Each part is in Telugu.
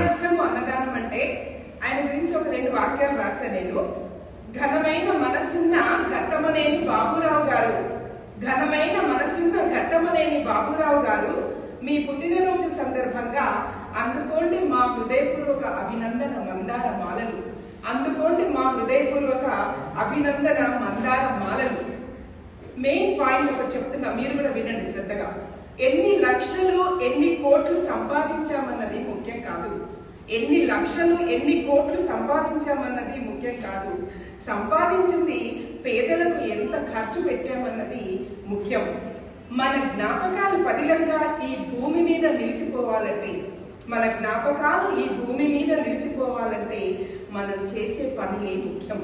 ఇష్టము అన్నదానం అంటే ఆయన గురించి ఒక 2 వాక్యాలు రాశా నేను. ఘనమైన మనసున్న ఘట్టమనేని బాబురావు గారు, ఘనమైన మనసున్న ఘట్టమనేని బాబురావు గారు, మీ పుట్టినరోజు సందర్భంగా అందుకోండి మా హృదయపూర్వక అభినందన మందార మాలలు, అందుకోండి మా హృదయపూర్వక అభినందన మందార మాలలు. మెయిన్ పాయింట్ ఒకటి చెప్తున్నా, మీరు కూడా వినండి శ్రద్ధగా. ఎన్ని లక్షలు ఎన్ని కోట్లు సంపాదించామన్నది ముఖ్యం కాదు. ఎన్ని లక్షలు ఎన్ని కోట్లు సంపాదించామన్నది ముఖ్యం కాదు. సంపాదించింది పేదలకు ఎంత ఖర్చు పెట్టామన్నది ముఖ్యం. మన జ్ఞాపకాలు పదిలంగా ఈ భూమి మీద నిలిచిపోవాలంటే, మన జ్ఞాపకాలు ఈ భూమి మీద నిలిచిపోవాలంటే మనం చేసే పనులే ముఖ్యం.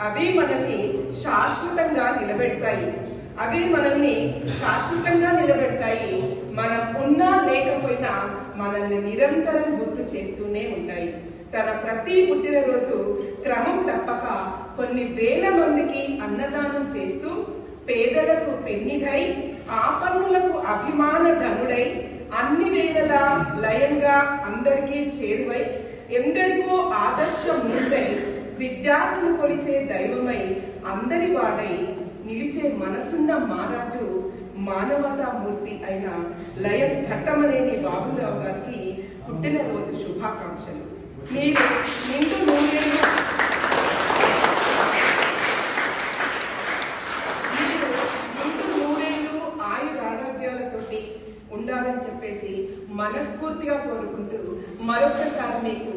అవే మనల్ని శాశ్వతంగా నిలబెడతాయి. అవే మనల్ని శాశ్వతంగా నిలబెడతాయి. మనం ఉన్నా లేకపోయినా మనల్ని నిరంతరం గుర్తు చేస్తూనే ఉంటాయి. తన ప్రతి పుట్టినరోజు క్రమం తప్పక కొన్ని వేల మందికి అన్నదానం చేస్తూ, పేదలకు పెన్నిధై, ఆపన్నులకు అభిమాన ధనుడై, అన్ని వేళలా లయంగా అందరికీ చేరువై, ఎందరికో ఆదర్శమూర్తై, విద్యార్థులు కొలిచే దైవమై, అందరి వాడై నిలిచే మనసున్న మహారాజు మానవతామూర్తి అయిన లయం ఘట్టమనేని బాబురావు గారికి పుట్టినరోజు శుభాకాంక్షలు. మీరు నిండు నూరేళ్ళు ఆయురారోగ్యాలతోటి ఉండాలని చెప్పేసి మనస్ఫూర్తిగా కోరుకుంటూ మరొకసారి మీకు